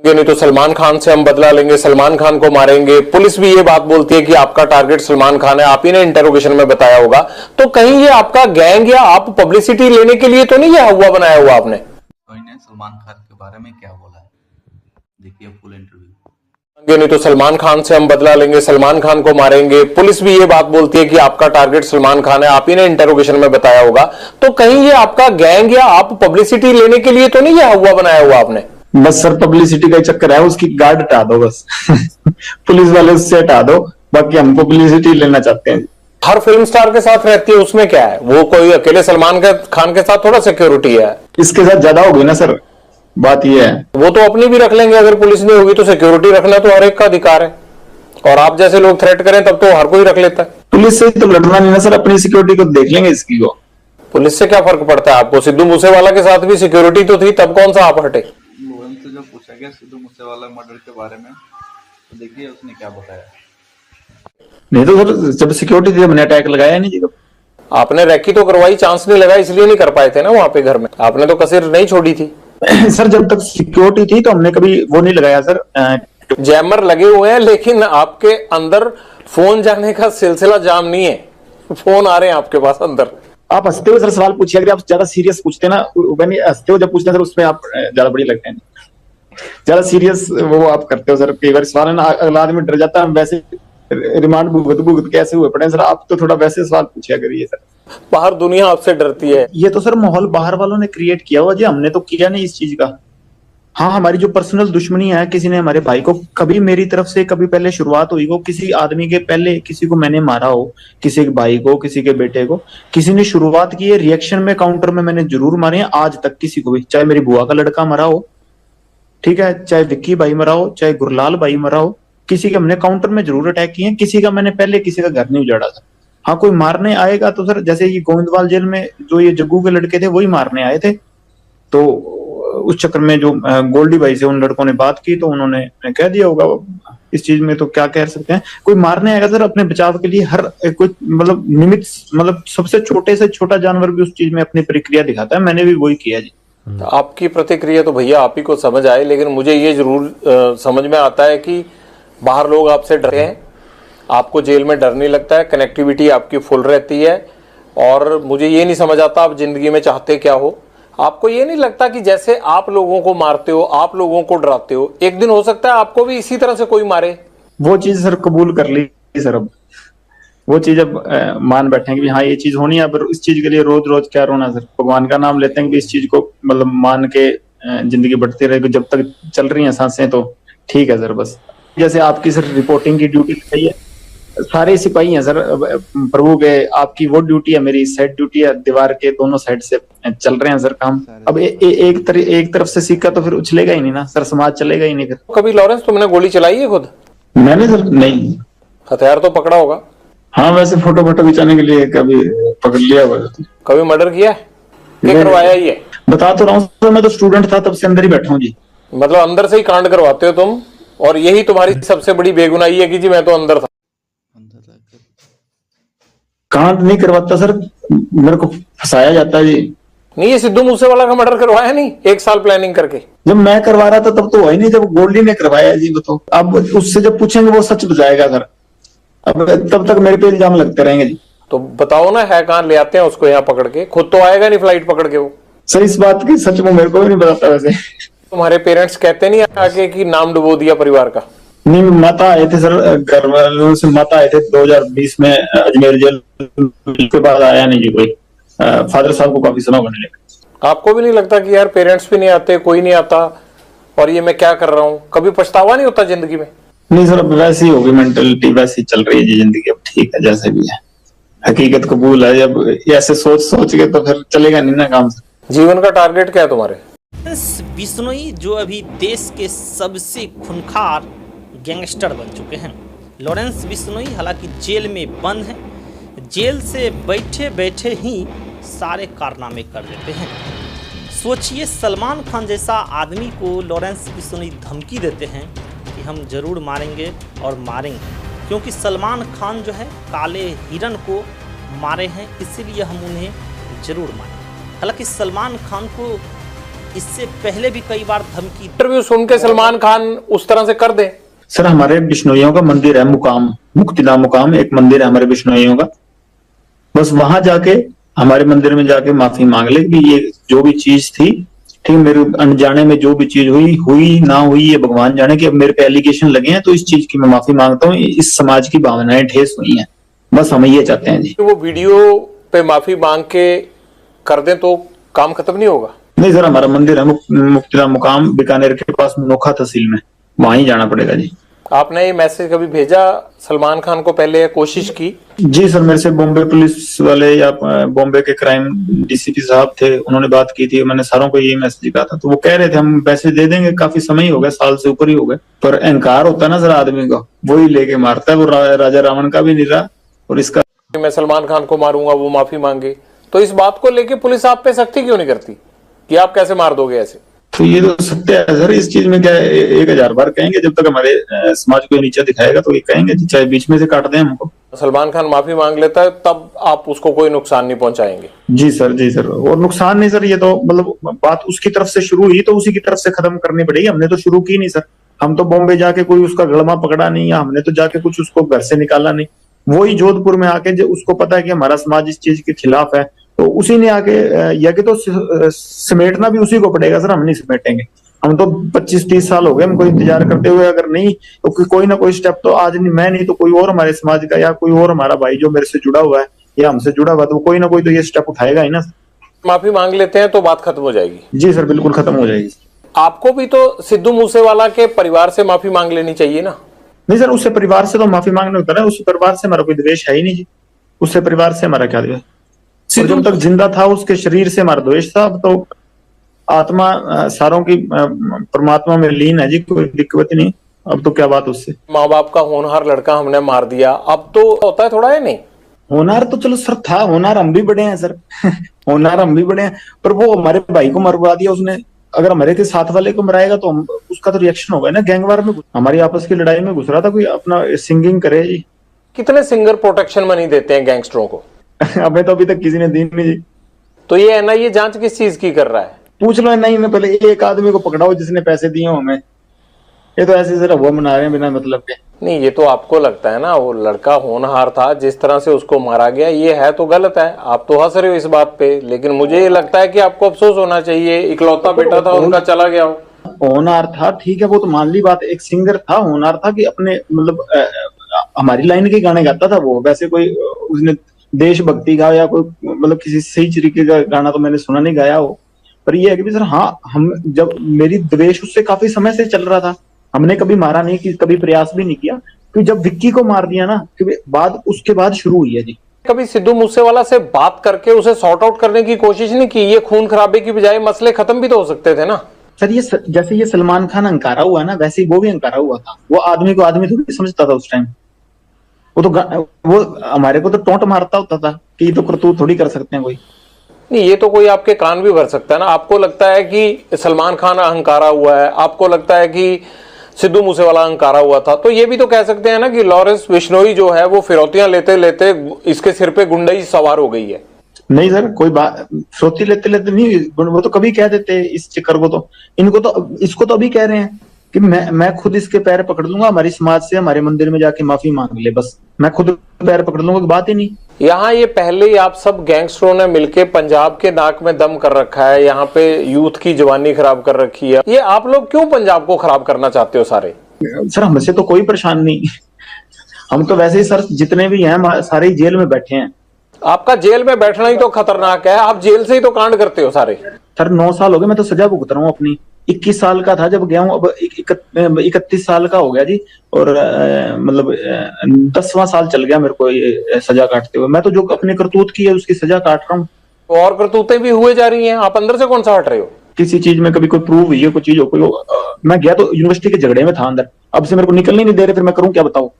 ये नहीं तो सलमान खान से हम बदला लेंगे, सलमान खान को मारेंगे। पुलिस भी ये बात बोलती है कि आपका टारगेट सलमान खान है, आप ही ने इंटरोगेशन में बताया होगा। तो कहीं ये आपका गैंग या आप पब्लिसिटी लेने के लिए तो नहीं ये हुआ बनाया हुआ आपने? कोई ने सलमान खान के बारे में क्या बोला है, देखिए फुल इंटरव्यू। ये नहीं तो सलमान खान से हम बदला लेंगे, सलमान खान को मारेंगे। पुलिस भी ये बात बोलती है कि आपका टारगेट सलमान खान है, आप ही ने इंटरोगेशन में बताया होगा। तो कहीं ये आपका गैंग या आप पब्लिसिटी लेने के लिए तो नहीं ये हुआ बनाया हुआ आपने? बस सर पब्लिसिटी का ही चक्कर है, उसकी गार्ड हटा दो बस। पुलिस वाले उससे हटा दो, बाकी हम पब्लिसिटी लेना चाहते हैं। हर फिल्म स्टार के साथ रहती है, उसमें क्या है? वो कोई अकेले सलमान खान के साथ थोड़ा सिक्योरिटी है। इसके साथ ज्यादा होगी ना सर, बात ये है। वो तो अपनी भी रख लेंगे, अगर पुलिस नहीं होगी तो सिक्योरिटी रखना तो हर एक का अधिकार है। और आप जैसे लोग थ्रेट करें तब तो हर कोई रख लेता है। पुलिस से तो लड़ना नहीं ना सर, अपनी सिक्योरिटी को देख लेंगे इसकी को। पुलिस से क्या फर्क पड़ता है आपको? सिद्धू मूसेवाला के साथ भी सिक्योरिटी तो थी, तब कौन सा आप हटे? लोगों से जो पूछा गया सिद्धू मूसेवाला मर्डर के बारे में, तो देखिए उसने क्या बताया। नहीं तो सर जब सिक्योरिटी थी हमने अटैक लगाया नहीं जी। आपने रैकी तो करवाई, चांस नहीं लगा इसलिए नहीं कर पाए थे ना वहां पे घर में। आपने तो कसर नहीं छोड़ी थी। सर जब तक सिक्योरिटी थी तो हमने कभी वो नहीं लगाया सर। जैमर लगे हुए हैं, लेकिन आपके अंदर फोन जाने का सिलसिला जाम नहीं है। फोन आ रहे हैं आपके पास अंदर। आप हंसते हो सर सवाल पूछिए, अगर आप ज्यादा सीरियस पूछते ना, हंसते हो जब पूछते हैं सर उसमें आप ज्यादा बड़ी लगते हैं। ज्यादा सीरियस वो आप करते हो सर, कई बार सवाल है ना अगला आदमी डर जाता है। हम वैसे रिमांड भुगत भुगत के ऐसे हुए पड़े सर, आप तो थोड़ा वैसे सवाल पूछिया करिए सर। बाहर दुनिया आपसे डरती है। ये तो सर माहौल बाहर वालों ने क्रिएट किया हुआ जी, हमने तो किया नहीं इस चीज का। हाँ हमारी जो पर्सनल दुश्मनी है, किसी ने हमारे भाई को कभी मेरी तरफ से कभी पहले शुरुआत हुई हो, किसी आदमी के पहले किसी को मैंने मारा हो, किसी के भाई को, किसी के बेटे को, किसी ने शुरुआत की है, रिएक्शन में काउंटर में मैंने जरूर मारे हैं। आज तक किसी को भी, चाहे मेरी बुआ का लड़का मरा हो, ठीक है, चाहे विक्की भाई मरा हो, चाहे गुरलाल भाई मरा हो, किसी के हमने काउंटर में जरूर अटैक किए हैं। किसी का मैंने पहले किसी का घर नहीं उजाड़ा था। हाँ कोई मारने आएगा तो सर जैसे ये गोविंदवाल जेल में जो ये जग्गू के लड़के थे वही मारने आए थे, तो उस चक्कर में जो गोल्डी भाई से उन लड़कों ने बात की तो उन्होंने कह दिया होगा। इस चीज में तो क्या कह सकते हैं, कोई मारने आएगा सर अपने बचाव के लिए हर कोई मतलब निमित्त, मतलब सबसे छोटे से छोटा जानवर भी उस चीज में अपनी प्रक्रिया दिखाता है। मैंने भी वही किया जी। आपकी प्रतिक्रिया तो भैया आप ही को समझ आए, लेकिन मुझे ये जरूर समझ में आता है कि बाहर लोग आपसे डरते हैं, आपको जेल में डर नहीं लगता है, कनेक्टिविटी आपकी फुल रहती है। और मुझे ये नहीं समझ आता आप जिंदगी में चाहते क्या हो। आपको ये नहीं लगता कि जैसे आप लोगों को मारते हो, आप लोगों को डराते हो, एक दिन हो सकता है आपको भी इसी तरह से कोई मारे? वो चीज सर कबूल कर ली सर, अब वो चीज अब मान बैठे कि हाँ ये चीज होनी है। अब इस चीज के लिए रोज रोज क्या रोना सर, भगवान का नाम लेते हैं कि इस चीज को मतलब मान के जिंदगी बढ़ती रहेगी। जब तक चल रही हैं सांसें तो ठीक है सर। बस जैसे आपकी सर रिपोर्टिंग की ड्यूटी है, सारे सिपाही हैं सर प्रभु के, आपकी वो ड्यूटी है, मेरी साइड ड्यूटी है, दीवार के दोनों साइड से चल रहे हैं सर काम। अब एक तरफ से सिक्का तो फिर उछलेगा ही नहीं ना सर, समाज चलेगा ही नहीं फिर। कभी लॉरेंस तुमने गोली चलाई है खुद? मैंने सर नहीं। हथियार तो पकड़ा होगा? हाँ वैसे फोटो खिंचाने के लिए कभी पकड़ लिया हुआ। कभी मर्डर किया है? क्या करवाया ये? बता तो रहा हूँ सर, मैं तो स्टूडेंट था तब से अंदर ही बैठा हूँ जी। मतलब अंदर से ही कांड करवाते हो तुम, और यही तुम्हारी सबसे बड़ी बेगुनाही है कि जी मैं तो अंदर था। कांड नहीं करवाता सर, मेरे को फंसाया जाता है जी। नहीं, ये सिद्धू मूसेवाला का मर्डर करवाया नहीं 1 साल प्लानिंग करके? जब मैं करवा रहा था तब तो हुआ ही नहीं, जब गोल्डी ने करवाया जी। बताओ अब उससे जब पूछेंगे वो सच बताएगा सर, अब तब तक मेरे पे इल्जाम लगते रहेंगे जी। तो बताओ ना, है कहां? ले आते हैं उसको यहाँ पकड़ के, खुद तो आएगा नहीं फ्लाइट पकड़ के वो। सर इस बात की सच में मेरे को भी नहीं बताता वैसे। तुम्हारे पेरेंट्स कहते नहीं आके कि नाम डुबो दिया परिवार का? नहीं माता आए थे सर, घर वालों से माता आए थे 2020 में अजमेर जेल के बाद आया नहीं जी कोई। फादर साहब को काफी समय होने लगा। आपको भी नहीं लगता कि यार पेरेंट्स भी नहीं आते, कोई नहीं आता, और ये मैं क्या कर रहा हूँ? कभी पछतावा नहीं होता जिंदगी में? नहीं सर अब वैसी होगी मेंटेलिटी, वैसी चल रही है जी जिंदगी। अब ठीक है जैसे भी है, हकीकत कबूल है। जब ऐसे सोच के तो फिर चलेगा नहीं ना काम। जीवन का टारगेट क्या है तुम्हारे? बिश्नोई जो अभी देश के सबसे खूंखार गैंगस्टर बन चुके हैं। लॉरेंस बिश्नोई हालांकि जेल में बंद है, जेल से बैठे बैठे ही सारे कारनामे कर देते हैं। सोचिए सलमान खान जैसा आदमी को लॉरेंस बिश्नोई धमकी देते हैं कि हम जरूर मारेंगे और मारेंगे, क्योंकि सलमान खान जो है काले हिरन को मारे हैं, इसीलिए हम उन्हें जरूर मारेंगे। हालांकि सलमान खान को इससे पहले भी कई बार धमकी। इंटरव्यू सुन के सलमान खान उस तरह से कर दे। सर हमारे बिश्नोइयों का मंदिर है मुकाम, मुक्तिधाम मुकाम एक मंदिर है हमारे बिश्नोइयों का, बस वहां जाके हमारे मंदिर में जाके माफी मांग ले कि ये जो भी चीज थी, ठीक मेरे अनजाने में जो भी चीज हुई ना हुई ये भगवान जाने, कि अब मेरे पे एलिगेशन लगे हैं तो इस चीज की मैं माफी मांगता हूँ, इस समाज की भावनाएं ठेस हुई हैं, बस हम ये चाहते हैं जी। वो वीडियो पे माफी मांग के कर दें तो काम खत्म नहीं होगा? नहीं सर, हमारा मंदिर है मुक्तिधाम मुकाम बीकानेर के पास मनोखा तहसील में, वहां ही जाना पड़ेगा जी। आपने ये मैसेज कभी भेजा सलमान खान को पहले या कोशिश की? जी सर, मेरे से बॉम्बे पुलिस वाले या बॉम्बे के क्राइम डीसीपी साहब थे, उन्होंने बात की थी, मैंने सारों को यही मैसेज कहा था, तो वो कह रहे थे हम पैसे दे देंगे, काफी समय ही हो गया, साल से ऊपर ही हो गए, पर अहंकार होता है ना सर आदमी का, वही लेके मारता है, वो राजा रावण का भी नहीं रहा और इसका। मैं सलमान खान को मारूंगा, वो माफी मांगे, तो इस बात को लेके पुलिस आप पे सख्ती क्यों नहीं करती कि आप कैसे मार दोगे ऐसे? तो ये तो सत्य है सर, इस चीज में क्या 1000 बार कहेंगे, जब तक हमारे समाज को नीचा दिखाएगा तो ये कहेंगे, चाहे बीच में से काट दें हमको। सलमान खान माफी मांग लेता है तब आप उसको कोई नुकसान नहीं पहुंचाएंगे? जी सर, जी सर, और नुकसान नहीं सर, ये तो मतलब बात उसकी तरफ से शुरू हुई तो उसी की तरफ से खत्म करनी पड़ेगी, हमने तो शुरू की नहीं सर, हम तो बॉम्बे जाके कोई उसका गलमा पकड़ा नहीं, या हमने तो जाके कुछ उसको घर से निकाला नहीं, वही जोधपुर में आके जो उसको पता है कि हमारा समाज इस चीज के खिलाफ है, तो उसी ने आके या कि तो समेटना भी उसी को पड़ेगा सर, हम नहीं समेटेंगे, हम तो 25-30 साल हो गए हमको इंतजार करते हुए, अगर नहीं तो कोई ना कोई स्टेप तो आज नहीं, मैं नहीं तो कोई और हमारे समाज का या कोई और हमारा भाई जो मेरे से जुड़ा हुआ है या हमसे जुड़ा हुआ है, तो कोई ना कोई तो ये स्टेप उठाएगा ही ना। माफी मांग लेते हैं तो बात खत्म हो जाएगी? जी सर, बिल्कुल खत्म हो जाएगी। आपको भी तो सिद्धू मूसेवाला के परिवार से माफी मांग लेनी चाहिए ना? नहीं सर, उससे परिवार से तो माफी मांगने होता है, उससे परिवार से हमारा कोई द्वेष है ही नहीं जी, उससे परिवार से हमारा क्या द्वेष, जब तक जिंदा था उसके शरीर से हमारा द्वेष था, अब तो आत्मा सारों की परमात्मा में लीन है जी, कोई दिक्कत नहीं, अब तो क्या बात उससे। माँ बाप का होनहार लड़का हमने मार दिया, अब तो होता है थोड़ा है नहीं? होनहार तो चलो सर था, होनहार हम भी बड़े हैं सर होनहार हम भी बड़े हैं, पर वो हमारे भाई को मरवा दिया उसने, अगर हमारे के साथ वाले को मराएगा तो हम उसका तो रिएक्शन होगा ना, गैंगवार में हमारी आपस की लड़ाई में घुस रहा था कोई, अपना सिंगिंग करे जी। कितने सिंगर प्रोटेक्शन मनी देते हैं गैंगस्टरों को? हमें तो अभी तक किसी ने दी नहीं जी। तो ये एनआईए जांच किस चीज की कर रहा है? पूछ लो नहीं, मैं पहले एक आदमी को पकड़ाओ जिसने पैसे दिए हो हमें, ये तो ऐसे जरा हुआ मना रहे हैं बिना मतलब के। नहीं, ये तो आपको लगता है ना, वो लड़का होनहार था, जिस तरह से उसको मारा गया ये है तो गलत है, आप तो हंस रहे हो इस बात पे, लेकिन मुझे ये लगता है कि आपको अफसोस होना चाहिए, इकलौता बेटा था उनका चला गया हो। होनहार था ठीक है, वो तो मान ली बात, एक सिंगर था, होनहार था कि अपने मतलब हमारी लाइन के गाने गाता था वो, वैसे कोई उसने देशभक्ति का या कोई मतलब किसी सही तरीके का गाना तो मैंने सुना नहीं गाया हो, पर ये है कि सर हाँ, हम जब मेरी द्वेष उससे काफी समय से चल रहा था, हमने कभी मारा नहीं, कि कभी प्रयास भी नहीं किया, क्योंकि जब विक्की को मार दिया ना, बाद उसके बाद शुरू हुई है जी। कभी सिद्धू मूसेवाला से बात करके उसे सॉर्ट आउट करने की कोशिश नहीं की? ये खून खराबे की बजाय मसले खत्म भी तो हो सकते थे ना सर। ये जैसे ये सलमान खान अंकारा हुआ ना, वैसे ही वो भी अंकारा हुआ था, वो आदमी को आदमी तो नहीं समझता था उस टाइम, वो हमारे को तो टोंट मारता होता था कि ये तो करतूत थोड़ी कर सकते हैं कोई। नहीं, ये तो कोई आपके कान भी भर सकता है ना। आपको लगता है कि सलमान खान अहंकारा हुआ है, आपको लगता है कि सिद्धू मूसेवाला अहंकारा हुआ था, तो ये भी तो कह सकते हैं ना कि लॉरेंस बिश्नोई जो है वो फिरौतियां लेते लेते इसके सिर पे गुंडई सवार हो गई है। नहीं सर, कोई बात फिरौती लेते लेते नहीं, वो तो कभी कह देते इस चक्कर को, तो इनको तो इसको तो अभी कह रहे हैं कि मैं खुद इसके पैर पकड़ लूंगा, हमारी समाज से हमारे मंदिर में जाके माफी मांग ले, बस मैं खुद पैर पकड़ लूंगा, बात ही नहीं। यहाँ ये पहले ही आप सब गैंगस्टरों ने मिलके पंजाब के नाक में दम कर रखा है, यहाँ पे यूथ की जवानी खराब कर रखी है, ये आप लोग क्यों पंजाब को खराब करना चाहते हो सारे? सर हमसे तो कोई परेशान नहीं, हम तो वैसे ही सर जितने भी हैं सारे जेल में बैठे हैं। आपका जेल में बैठना ही तो खतरनाक है, आप जेल से ही तो कांड करते हो सारे। सर 9 साल हो गए, मैं तो सजा भुगत रहा हूँ अपनी, 21 साल का था जब गया हूँ, अब 31 साल का हो गया जी, और मतलब 10वां साल चल गया मेरे को ये सजा काटते हुए। मैं तो जो अपने करतूत की है उसकी सजा काट रहा हूँ। और करतूतें भी हुए जा रही हैं, आप अंदर से कौन सा हट रहे हो? किसी चीज में कभी कोई प्रूव हुई है कोई चीज हो, कोई मैं गया तो यूनिवर्सिटी के झगड़े में था अंदर, अब से मेरे को निकलने नहीं दे रहे, फिर मैं करूँ क्या बताओ?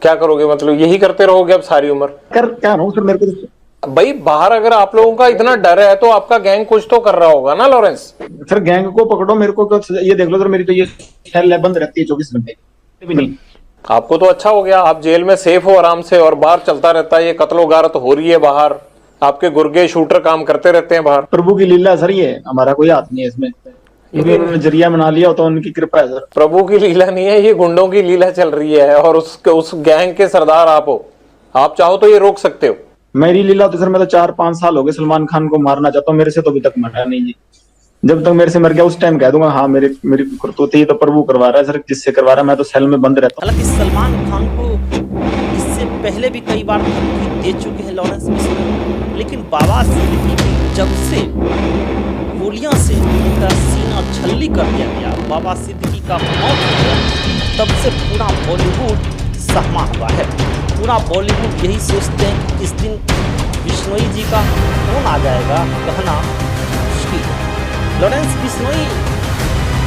क्या करोगे, मतलब यही करते रहोगे अब सारी उम्र? कर क्या रहा हूँ सर, मेरे को भाई बाहर अगर आप लोगों का इतना डर है तो आपका गैंग कुछ तो कर रहा होगा ना लॉरेंस? सर गैंग को पकड़ो, मेरे को ये देख लो सर, मेरी तो ये सेल बंद रहती है 24 घंटे भी नहीं। आपको तो अच्छा हो गया, आप जेल में सेफ हो आराम से, और बाहर चलता रहता है ये कत्लो गारत हो रही है बाहर, आपके गुर्गे शूटर काम करते रहते हैं बाहर। प्रभु की लीला है सर, ये हमारा कोई हाथ नहीं है इसमें, क्योंकि उन्होंने जरिया बना लिया तो उनकी कृपा है सर। प्रभु की लीला नहीं है, ये गुंडों की लीला चल रही है और उस गैंग के सरदार आप हो। आप चाहो तो ये रोक सकते हो। मेरी लीला तो सर, मैं तो 4-5 साल हो गए सलमान खान को मारना चाहता हूँ, मेरे से तो अभी तक मरा नहीं जी। जब तक मेरे से मर गया उस टाइम कह दूंगा हाँ मेरी करतूत, ये तो प्रभु करवा रहा है सर, जिससे करवा रहा है, मैं तो सेल में बंद रहता हूँ। हालांकि सलमान खान को इससे पहले भी कई बार धमकी दे चुके हैं लॉरेंस बिश्नोई, लेकिन बाबा सिद्दीकी की जब से गोलियां से उनका सीना छल्ली कर दिया गया, बाबा सिद्दीकी का मौत हो गया, तब से पूरा बॉलीवुड सहमा हुआ है। पूरा बॉलीवुड यही सोचते हैं कि इस दिन बिश्नोई जी का कौन आ जाएगा, कहना मुश्किल है। लॉरेंस बिश्नोई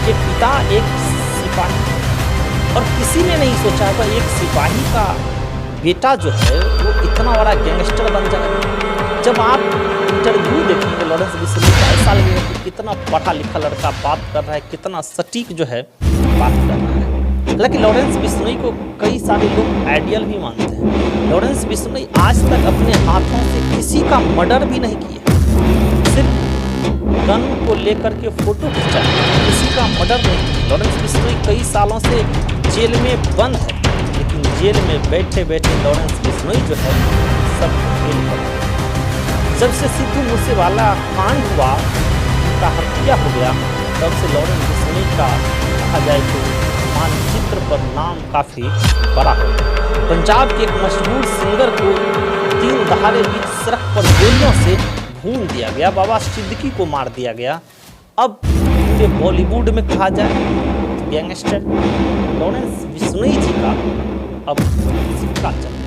के पिता एक सिपाही, और किसी ने नहीं सोचा था एक सिपाही का बेटा जो है वो इतना बड़ा गैंगस्टर बन जाएगा। जब आप इंटरव्यू देखेंगे लॉरेंस बिश्नोई का, ऐसा लगेगा कि कितना पढ़ा लिखा लड़का बात कर रहा है, कितना सटीक जो है बात कर रहा है। हालांकि लॉरेंस बिश्नोई को कई सारे लोग आइडियल भी मानते हैं। लॉरेंस बिश्नोई आज तक अपने हाथों से किसी का मर्डर भी नहीं किया, सिर्फ गन को लेकर के फोटो खींचा, किसी का मर्डर नहीं। लॉरेंस बिश्नोई कई सालों से जेल में बंद है, लेकिन जेल में बैठे बैठे लॉरेंस बिश्नोई जो है सब खेल कर। जब से सिद्धू मूसेवाला कांड हुआ, उनका हत्या हो गया, तब से लॉरेंस बिश्नोई का कहा जाए तो मानचित्र पर नाम काफ़ी बड़ा हो। पंजाब के एक मशहूर सिंगर को दिन दहाड़े बीच सड़क पर गोलियों से भून दिया गया, बाबा सिद्दीकी को मार दिया गया। अब पूरे बॉलीवुड में कहा जाए गैंगस्टर लॉरेंस बिश्नोई जी का अब सिक्का चल